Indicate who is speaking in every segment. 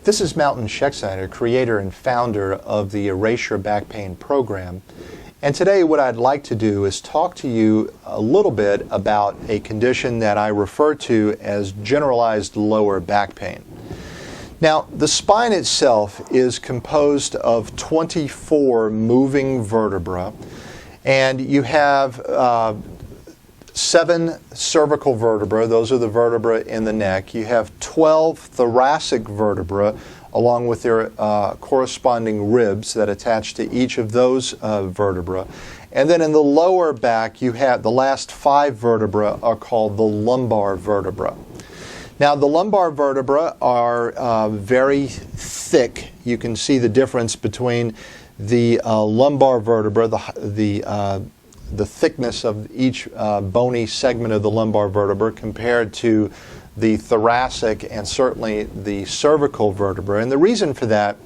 Speaker 1: This is Mountain Schechtsteiner, creator and founder of the Erasure Back Pain program. And today what I'd like to do is talk to you a little bit about a condition that I refer to as generalized lower back pain. Now, the spine itself is composed of 24 moving vertebrae, and you have 7 cervical vertebrae, those are the vertebrae in the neck. You have 12 thoracic vertebrae along with their corresponding ribs that attach to each of those vertebrae. And then in the lower back, you have the last 5 vertebrae are called the lumbar vertebrae. Now, the lumbar vertebrae are very thick. You can see the difference between the lumbar vertebra, the thickness of each bony segment of the lumbar vertebra compared to the thoracic and certainly the cervical vertebra. And the reason for that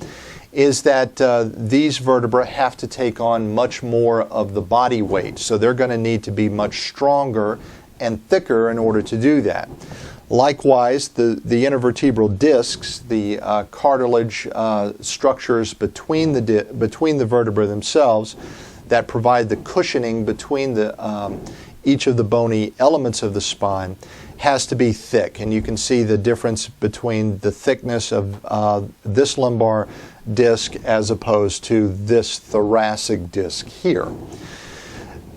Speaker 1: is that these vertebrae have to take on much more of the body weight. So they're going to need to be much stronger and thicker in order to do that. Likewise, the intervertebral discs, the cartilage structures between the vertebrae themselves that provide the cushioning between each of the bony elements of the spine has to be thick. And you can see the difference between the thickness of this lumbar disc as opposed to this thoracic disc here.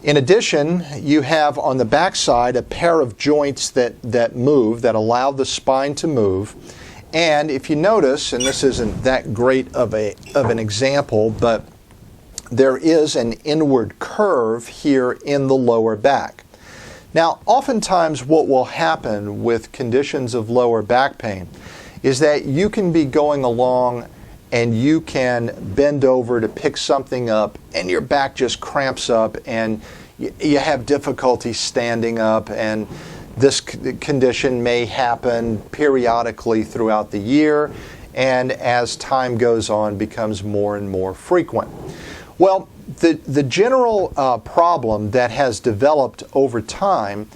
Speaker 1: In addition, you have on the back side a pair of joints that move, that allow the spine to move. And if you notice, and this isn't that great of an example, but there is an inward curve here in the lower back. Now, oftentimes what will happen with conditions of lower back pain is that you can be going along and you can bend over to pick something up and your back just cramps up and you have difficulty standing up, and this condition may happen periodically throughout the year and as time goes on becomes more and more frequent. Well, the general problem that has developed over time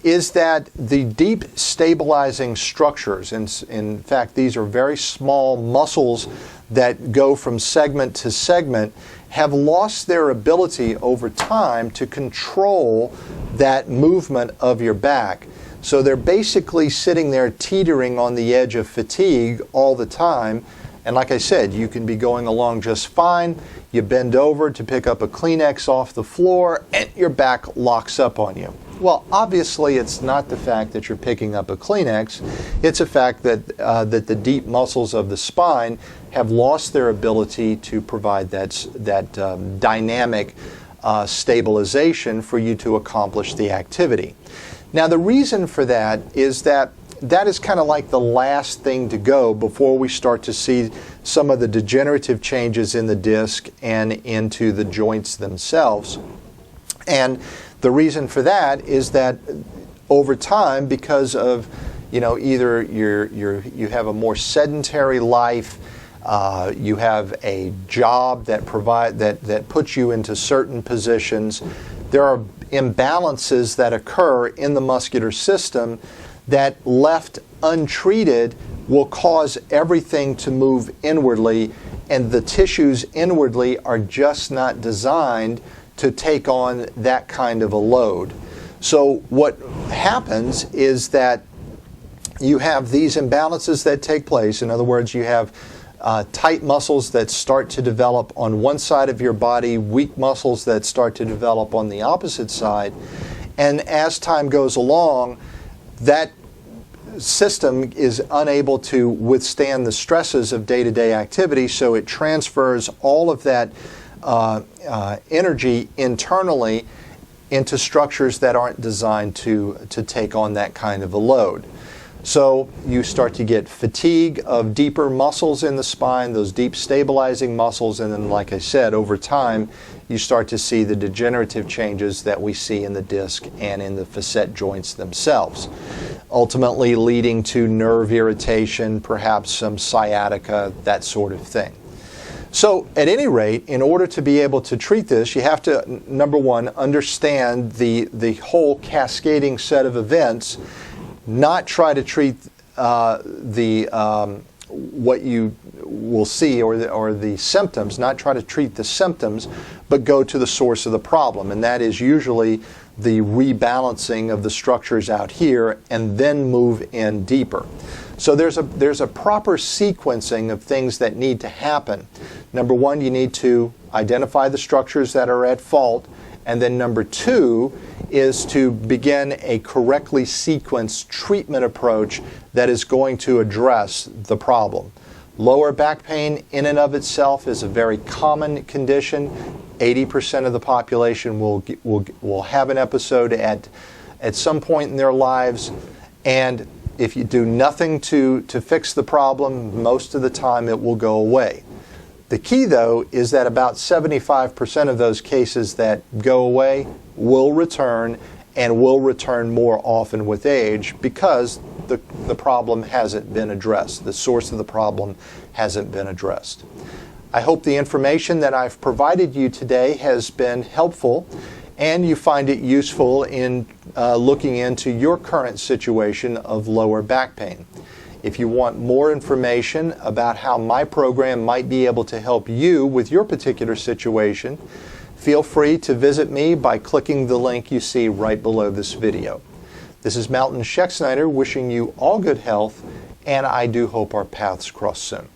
Speaker 1: is that the deep stabilizing structures, in fact these are very small muscles that go from segment to segment, have lost their ability over time to control that movement of your back. So they're basically sitting there teetering on the edge of fatigue all the time. And like I said, you can be going along just fine, you bend over to pick up a Kleenex off the floor, and your back locks up on you. Well, obviously it's not the fact that you're picking up a Kleenex, it's a fact that the deep muscles of the spine have lost their ability to provide that dynamic stabilization for you to accomplish the activity. Now, the reason for that is that is kind of like the last thing to go before we start to see some of the degenerative changes in the disc and into the joints themselves. And the reason for that is that over time, because of either you have a more sedentary life, you have a job that puts you into certain positions, there are imbalances that occur in the muscular system that left untreated will cause everything to move inwardly, and the tissues inwardly are just not designed to take on that kind of a load. So what happens is that you have these imbalances that take place. In other words, you have tight muscles that start to develop on one side of your body, weak muscles that start to develop on the opposite side, and as time goes along, that system is unable to withstand the stresses of day-to-day activity, so it transfers all of that energy internally into structures that aren't designed to take on that kind of a load. So you start to get fatigue of deeper muscles in the spine, those deep stabilizing muscles, and then, like I said, over time you start to see the degenerative changes that we see in the disc and in the facet joints themselves, ultimately leading to nerve irritation, perhaps some sciatica, that sort of thing. So at any rate, in order to be able to treat this, you have to, number one, understand the whole cascading set of events, not try to treat the what you will see, or the symptoms, not try to treat the symptoms, but go to the source of the problem, and that is usually the rebalancing of the structures out here, and then move in deeper. So there's a proper sequencing of things that need to happen. Number one, you need to identify the structures that are at fault, and then number two is to begin a correctly sequenced treatment approach that is going to address the problem. Lower back pain in and of itself is a very common condition. 80% of the population will have an episode at some point in their lives, and if you do nothing to fix the problem, most of the time it will go away. The key, though, is that about 75% of those cases that go away will return, and will return more often with age, because the problem hasn't been addressed. The source of the problem hasn't been addressed. I hope the information that I've provided you today has been helpful, and you find it useful in looking into your current situation of lower back pain. If you want more information about how my program might be able to help you with your particular situation, feel free to visit me by clicking the link you see right below this video. This is Mountain Schexnayder wishing you all good health, and I do hope our paths cross soon.